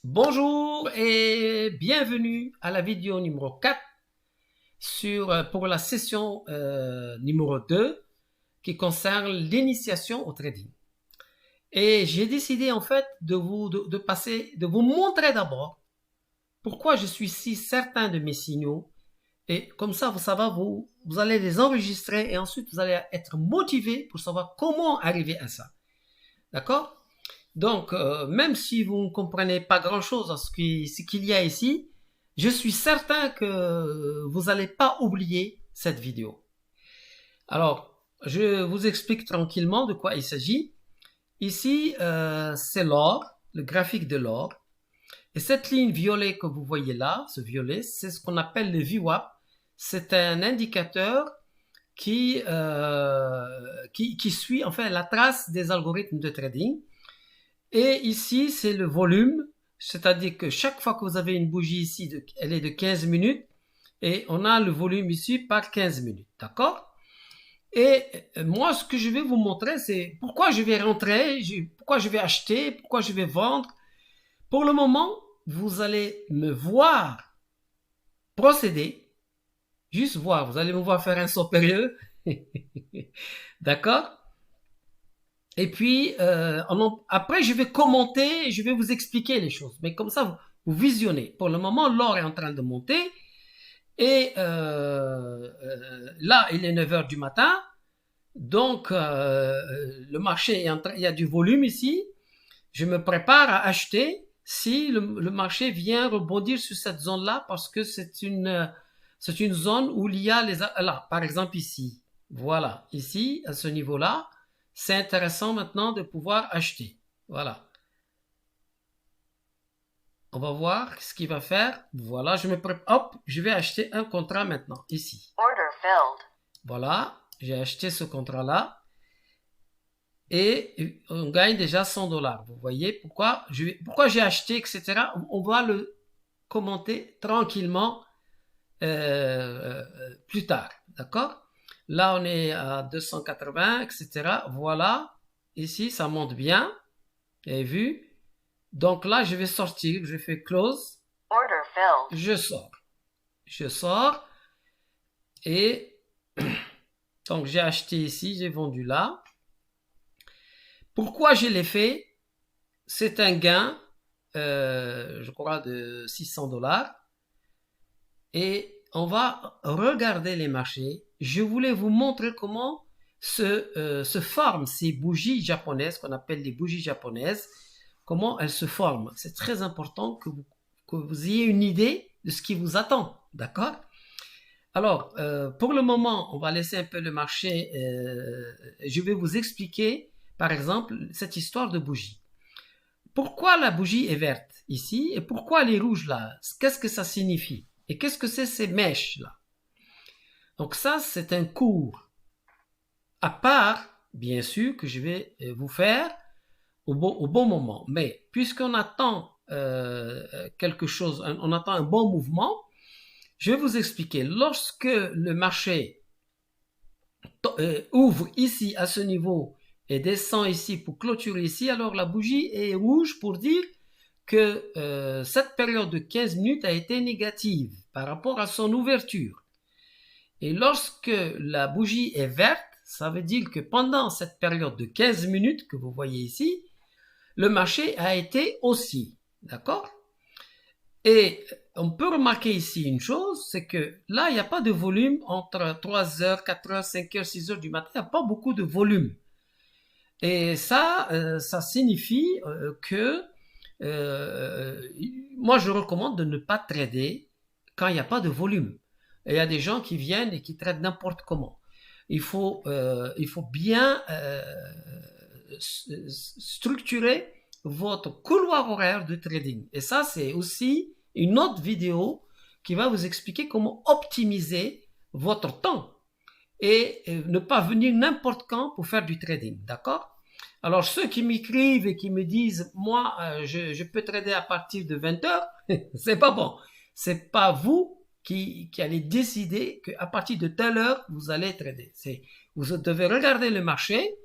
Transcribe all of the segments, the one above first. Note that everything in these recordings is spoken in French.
Bonjour et bienvenue à la vidéo numéro 4 pour la session numéro 2 qui concerne l'initiation au trading. Et j'ai décidé en fait de vous montrer d'abord pourquoi je suis si certain de mes signaux. Et comme ça, vous allez les enregistrer et ensuite vous allez être motivé pour savoir comment arriver à ça. D'accord? Donc, même si vous ne comprenez pas grand-chose à ce qu'il y a ici, je suis certain que vous n'allez pas oublier cette vidéo. Alors, je vous explique tranquillement de quoi il s'agit. Ici, c'est l'or, le graphique de l'or. Et cette ligne violet que vous voyez là, ce violet, c'est ce qu'on appelle le VWAP. C'est un indicateur qui suit en fait la trace des algorithmes de trading. Et ici, c'est le volume, c'est-à-dire que chaque fois que vous avez une bougie ici, elle est de 15 minutes, et on a le volume ici par 15 minutes, d'accord? Et moi, ce que je vais vous montrer, c'est pourquoi je vais rentrer, pourquoi je vais acheter, pourquoi je vais vendre. Pour le moment, vous allez me voir procéder, juste voir, vous allez me voir faire un saut périlleux, d'accord? Et puis, après, je vais commenter, je vais vous expliquer les choses. Mais comme ça, vous visionnez. Pour le moment, l'or est en train de monter. Et là, il est 9 heures du matin. Donc, le marché est il y a du volume ici. Je me prépare à acheter si le marché vient rebondir sur cette zone-là parce que c'est une zone où il y a là, par exemple ici. Voilà, ici, à ce niveau-là, c'est intéressant maintenant de pouvoir acheter. Voilà. On va voir ce qu'il va faire. Voilà, je vais acheter un contrat maintenant, ici. Order filled. Voilà, j'ai acheté ce contrat-là. Et on gagne déjà 100 $. Vous voyez pourquoi j'ai acheté, etc. On va le commenter tranquillement plus tard. D'accord? Là, on est à 280, etc. Voilà. Ici, ça monte bien. Vous avez vu? Donc là, je vais sortir. Je fais close. Order filled. Je sors. Je sors. Et donc, j'ai acheté ici. J'ai vendu là. Pourquoi je l'ai fait? C'est un gain, je crois, de 600 $. Et on va regarder les marchés. Je voulais vous montrer comment se forment ces bougies japonaises, qu'on appelle les bougies japonaises, comment elles se forment. C'est très important que vous ayez une idée de ce qui vous attend, d'accord? Alors, pour le moment, on va laisser un peu le marché. Je vais vous expliquer, par exemple, cette histoire de bougie. Pourquoi la bougie est verte ici et pourquoi elle est rouge là? Qu'est-ce que ça signifie? Et qu'est-ce que c'est ces mèches là? Donc ça, c'est un cours à part, bien sûr, que je vais vous faire au bon moment. Mais puisqu'on attend quelque chose, on attend un bon mouvement, je vais vous expliquer. Lorsque le marché ouvre ici à ce niveau et descend ici pour clôturer ici, alors la bougie est rouge pour dire que cette période de 15 minutes a été négative par rapport à son ouverture. Et lorsque la bougie est verte, ça veut dire que pendant cette période de 15 minutes que vous voyez ici, le marché a été haussier. D'accord? Et on peut remarquer ici une chose, c'est que là, il n'y a pas de volume entre 3 heures, 4 heures, 5 heures, 6 heures du matin, il n'y a pas beaucoup de volume. Et ça signifie que moi, je recommande de ne pas trader quand il n'y a pas de volume. Et il y a des gens qui viennent et qui tradent n'importe comment. Il faut bien structurer votre couloir horaire de trading. Et ça, c'est aussi une autre vidéo qui va vous expliquer comment optimiser votre temps et ne pas venir n'importe quand pour faire du trading. D'accord? Alors, ceux qui m'écrivent et qui me disent, moi, je peux trader à partir de 20 heures, c'est pas bon. C'est pas vous qui allez décider qu'à partir de telle heure, vous allez trader. Vous devez regarder le marché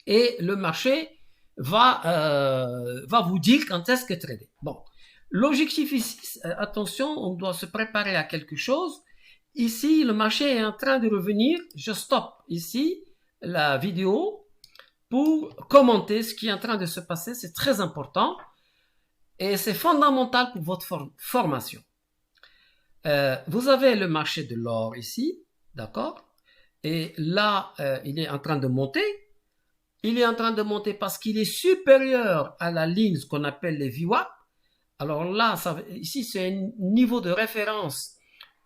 et le marché va vous dire quand est-ce que trader. Bon, l'objectif ici, attention, on doit se préparer à quelque chose. Ici, le marché est en train de revenir. Je stoppe ici la vidéo pour commenter ce qui est en train de se passer. C'est très important et c'est fondamental pour votre formation. Vous avez le marché de l'or ici, d'accord? Et là, il est en train de monter. Il est en train de monter parce qu'il est supérieur à la ligne, ce qu'on appelle les VWAP. Alors là, ici, c'est un niveau de référence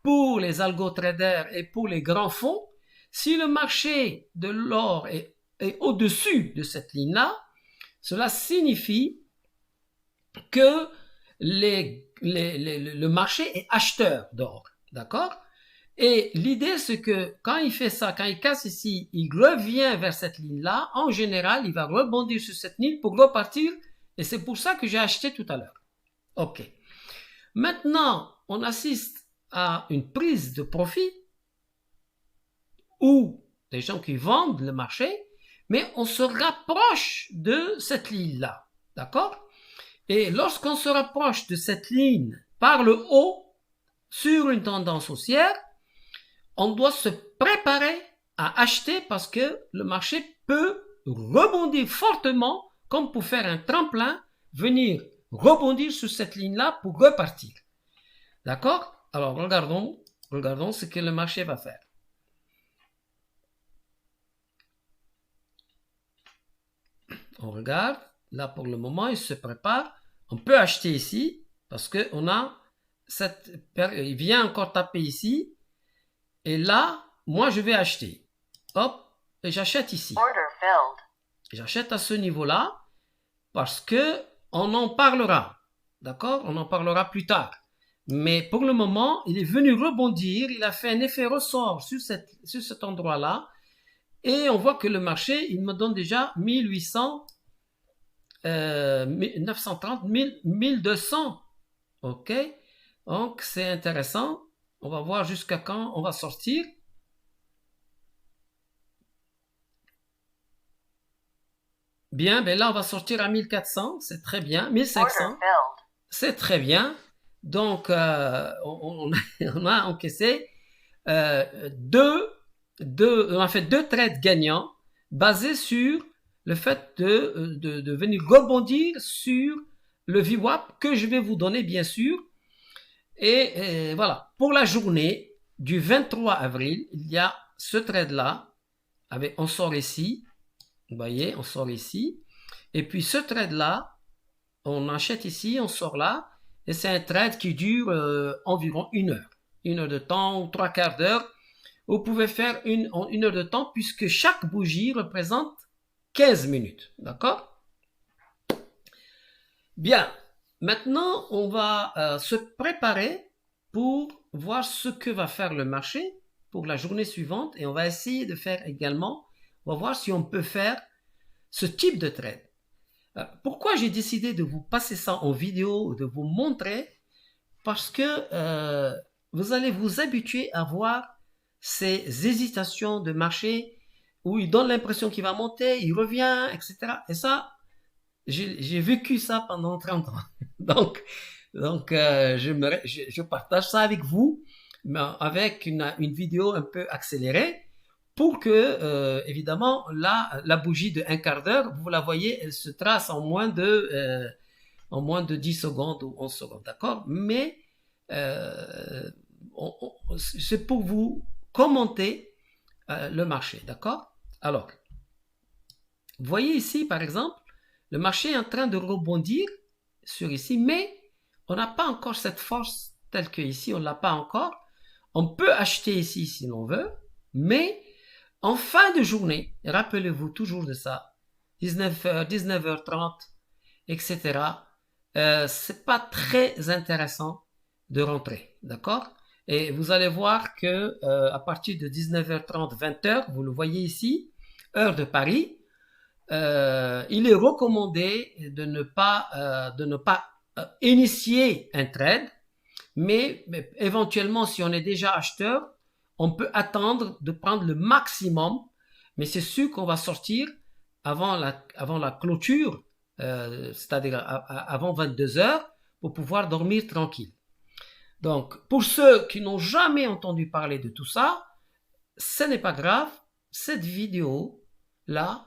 pour les algo-traders et pour les grands fonds. Si le marché de l'or est au-dessus de cette ligne-là, cela signifie que le marché est acheteur d'or, d'accord? Et l'idée, c'est que quand il fait ça, quand il casse ici, il revient vers cette ligne-là. En général, il va rebondir sur cette ligne pour repartir. Et c'est pour ça que j'ai acheté tout à l'heure. OK. Maintenant, on assiste à une prise de profit ou des gens qui vendent le marché, mais on se rapproche de cette ligne-là. D'accord? Et lorsqu'on se rapproche de cette ligne par le haut, sur une tendance haussière, on doit se préparer à acheter parce que le marché peut rebondir fortement comme pour faire un tremplin, venir rebondir sur cette ligne-là pour repartir. D'accord? Alors, regardons ce que le marché va faire. On regarde. Là, pour le moment, il se prépare. On peut acheter ici parce qu'on a il vient encore taper ici. Et là, moi, je vais acheter. Hop, et j'achète ici. J'achète à ce niveau-là parce que on en parlera. D'accord? On en parlera plus tard. Mais pour le moment, il est venu rebondir. Il a fait un effet ressort sur cet endroit-là. Et on voit que le marché, il me donne déjà 1800, 930, 1200. OK? Donc, c'est intéressant. On va voir jusqu'à quand on va sortir. Bien, ben là, on va sortir à 1400. C'est très bien. 1500. C'est très bien. Donc, on a encaissé on a fait deux trades gagnants basés sur le fait de venir rebondir sur le VWAP que je vais vous donner, bien sûr. Et voilà, pour la journée du 23 avril, il y a ce trade-là. On sort ici. Vous voyez, on sort ici. Et puis ce trade-là, on achète ici, on sort là. Et c'est un trade qui dure environ 1 heure. 1 heure de temps ou 3/4 d'heure. Vous pouvez faire une heure de temps puisque chaque bougie représente 15 minutes. D'accord? Bien. Maintenant, on va se préparer pour voir ce que va faire le marché pour la journée suivante. Et on va essayer de faire également, on va voir si on peut faire ce type de trade. Pourquoi j'ai décidé de vous passer ça en vidéo, de vous montrer? Parce que vous allez vous habituer à voir ces hésitations de marché où il donne l'impression qu'il va monter, il revient, etc. Et ça, j'ai vécu ça pendant 30 ans. Donc je partage ça avec vous, mais avec une vidéo un peu accélérée pour que, évidemment, là, la bougie de 1/4 d'heure, vous la voyez, elle se trace en moins de 10 secondes ou 11 secondes, d'accord? Mais c'est pour vous commenter le marché, d'accord? Alors, vous voyez ici, par exemple, le marché est en train de rebondir sur ici, mais on n'a pas encore cette force telle que ici, on ne l'a pas encore. On peut acheter ici si l'on veut, mais en fin de journée, rappelez-vous toujours de ça, 19h, 19h30, etc. C'est pas très intéressant de rentrer, d'accord? Et vous allez voir que à partir de 19h30, 20h, vous le voyez ici, heure de Paris, il est recommandé de ne pas initier un trade, mais éventuellement, si on est déjà acheteur, on peut attendre de prendre le maximum, mais c'est sûr qu'on va sortir avant la clôture, c'est-à-dire avant 22 heures, pour pouvoir dormir tranquille. Donc, pour ceux qui n'ont jamais entendu parler de tout ça, ce n'est pas grave. Cette vidéo-là,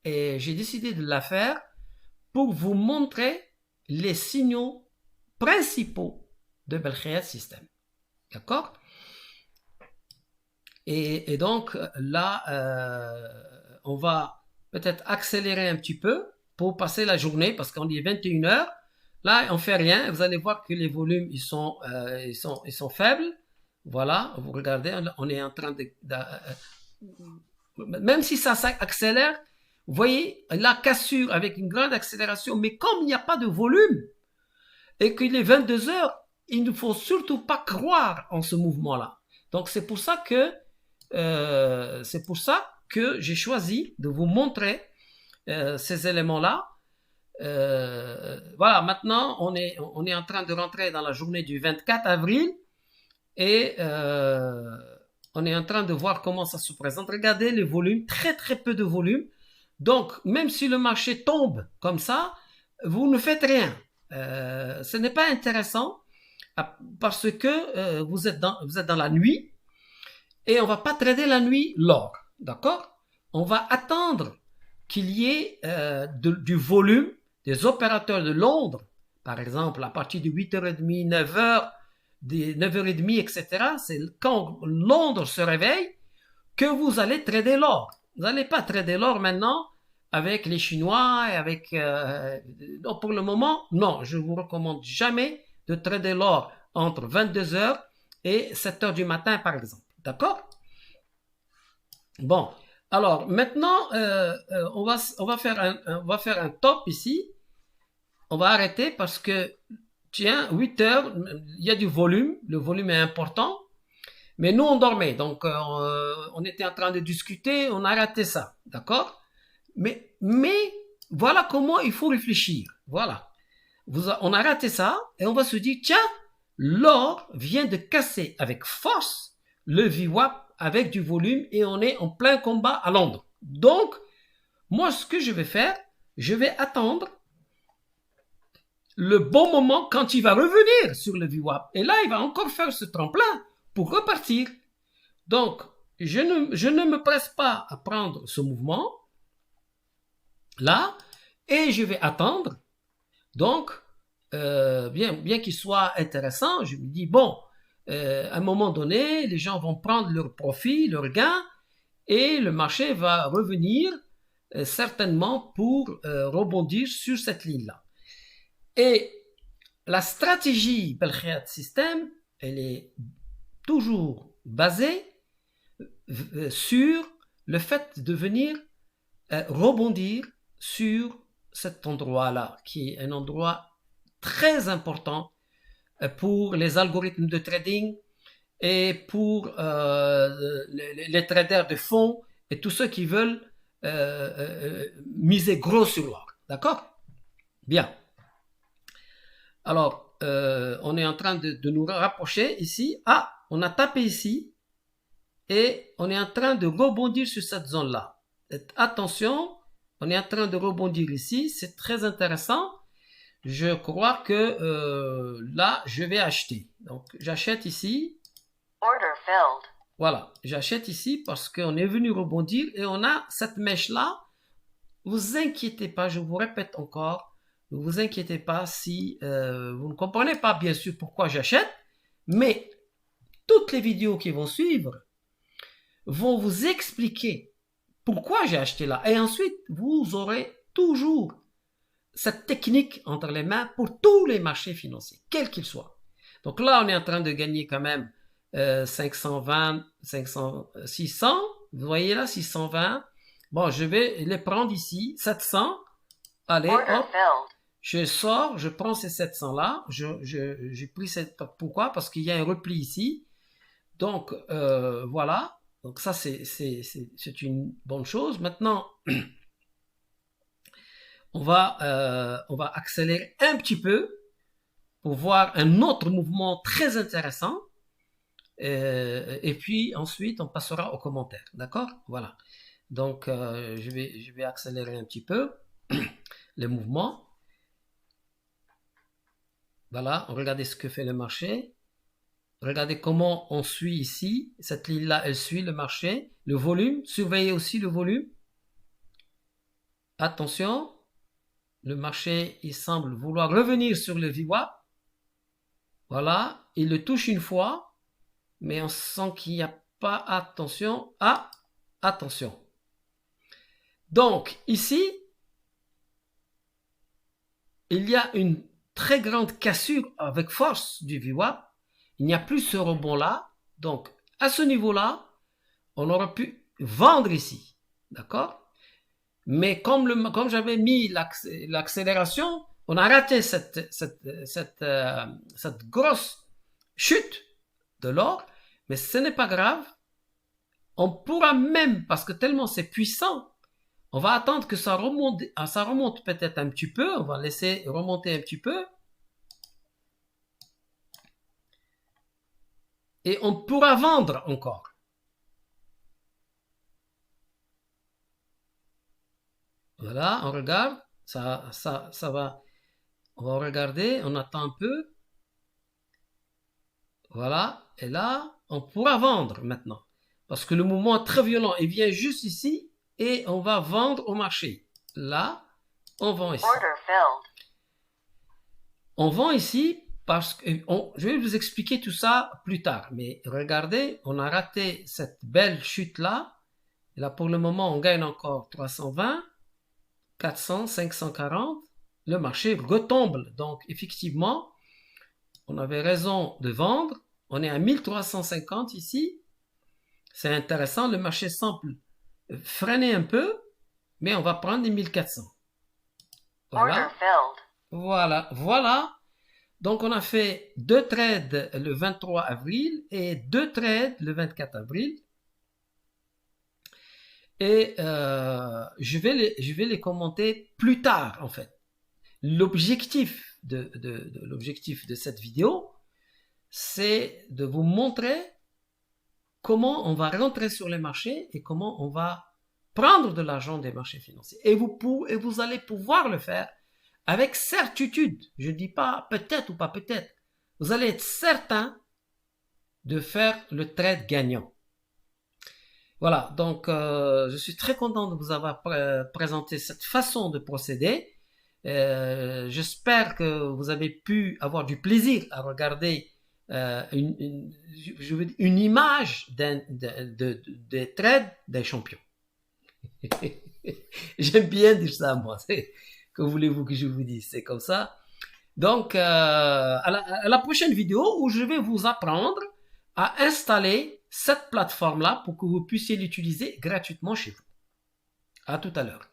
j'ai décidé de la faire pour vous montrer les signaux principaux de Belkhayat System. D'accord? Et donc, là, on va peut-être accélérer un petit peu pour passer la journée, parce qu'on est 21 heures. Là, on fait rien. Vous allez voir que les volumes, ils sont faibles. Voilà, vous regardez, on est en train même si ça accélère, vous voyez, la cassure avec une grande accélération, mais comme il n'y a pas de volume, et qu'il est 22 heures, il ne faut surtout pas croire en ce mouvement-là. Donc, c'est pour ça que j'ai choisi de vous montrer ces éléments-là. Voilà, maintenant, on est en train de rentrer dans la journée du 24 avril et on est en train de voir comment ça se présente. Regardez les volumes, très très peu de volume. Donc, même si le marché tombe comme ça, vous ne faites rien. Ce n'est pas intéressant parce que vous êtes dans la nuit et on va pas trader la nuit l'or, d'accord? On va attendre qu'il y ait du volume des opérateurs de Londres, par exemple, à partir de 8h30, 9h, 9h30, etc. C'est quand Londres se réveille que vous allez trader l'or. Vous n'allez pas trader l'or maintenant avec les Chinois et avec... non, pour le moment, non, je ne vous recommande jamais de trader l'or entre 22h et 7h du matin, par exemple. D'accord? Bon, alors maintenant, on va faire un top ici. On va arrêter parce que, tiens, 8 heures, il y a du volume. Le volume est important. Mais nous, on dormait. Donc, on était en train de discuter. On a raté ça. D'accord? Mais voilà comment il faut réfléchir. Voilà. On a raté ça et on va se dire, tiens, l'or vient de casser avec force le VWAP avec du volume et on est en plein combat à Londres. Donc, moi, ce que je vais faire, je vais attendre le bon moment quand il va revenir sur le VWAP. Et là, il va encore faire ce tremplin pour repartir. Donc, je ne me presse pas à prendre ce mouvement là et je vais attendre. Donc, bien qu'il soit intéressant, je me dis, bon, à un moment donné, les gens vont prendre leur profit, leur gain, et le marché va revenir certainement pour rebondir sur cette ligne-là. Et la stratégie Belkhayat System, elle est toujours basée sur le fait de venir rebondir sur cet endroit-là, qui est un endroit très important pour les algorithmes de trading et pour les traders de fonds et tous ceux qui veulent miser gros sur l'or. D'accord? Bien. Alors, on est en train de nous rapprocher ici. Ah, on a tapé ici et on est en train de rebondir sur cette zone-là. Attention, on est en train de rebondir ici. C'est très intéressant. Je crois que là, je vais acheter. Donc, j'achète ici. Order filled. Voilà, j'achète ici parce qu'on est venu rebondir et on a cette mèche-là. Vous inquiétez pas, je vous répète encore, ne vous inquiétez pas si vous ne comprenez pas bien sûr pourquoi j'achète, mais toutes les vidéos qui vont suivre vont vous expliquer pourquoi j'ai acheté là. Et ensuite, vous aurez toujours cette technique entre les mains pour tous les marchés financiers, quels qu'ils soient. Donc là, on est en train de gagner quand même 520, 600. Vous voyez là, 620. Bon, je vais les prendre ici, 700. Allez, hop. Je sors, je prends ces 700 là. J'ai pris cette. Pourquoi? Parce qu'il y a un repli ici. Donc voilà. Donc ça c'est une bonne chose. Maintenant, on va accélérer un petit peu pour voir un autre mouvement très intéressant. Et puis ensuite, on passera aux commentaires. D'accord? Voilà. Donc, je vais accélérer un petit peu les mouvements. Voilà, regardez ce que fait le marché. Regardez comment on suit ici. Cette ligne-là, elle suit le marché. Le volume, surveillez aussi le volume. Attention, le marché, il semble vouloir revenir sur le VWAP. Voilà, il le touche une fois, mais on sent qu'il n'y a pas attention. Ah, attention. Donc, ici, il y a une très grande cassure avec force du VWAP. Il n'y a plus ce rebond-là. Donc, à ce niveau-là, on aurait pu vendre ici. D'accord? Mais comme j'avais mis l'accélération, on a raté cette grosse chute de l'or. Mais ce n'est pas grave. On pourra même, parce que tellement c'est puissant, on va attendre que ça remonte peut-être un petit peu. On va laisser remonter un petit peu. Et on pourra vendre encore. Voilà, on regarde. Ça va. On va regarder. On attend un peu. Voilà. Et là, on pourra vendre maintenant. Parce que le mouvement est très violent. Il vient juste ici. Et on va vendre au marché. Là, on vend ici. On vend ici parce que je vais vous expliquer tout ça plus tard. Mais regardez, on a raté cette belle chute-là. Et là, pour le moment, on gagne encore 320, 400, 540. Le marché retombe. Donc, effectivement, on avait raison de vendre. On est à 1350 ici. C'est intéressant. Le marché semble freiner un peu, mais on va prendre les 1400. Voilà. Voilà. Donc, on a fait 2 trades le 23 avril et 2 trades le 24 avril. Et je vais les commenter plus tard, en fait. L'objectif de cette vidéo, c'est de vous montrer comment on va rentrer sur les marchés et comment on va prendre de l'argent des marchés financiers. Et vous allez pouvoir le faire avec certitude. Je ne dis pas peut-être ou pas peut-être. Vous allez être certain de faire le trade gagnant. Voilà, donc je suis très content de vous avoir présenté cette façon de procéder. J'espère que vous avez pu avoir du plaisir à regarder une image des trades des champions. J'aime bien dire ça, moi. Que voulez-vous que je vous dise? C'est comme ça. Donc, à la prochaine vidéo où je vais vous apprendre à installer cette plateforme-là pour que vous puissiez l'utiliser gratuitement chez vous. À tout à l'heure.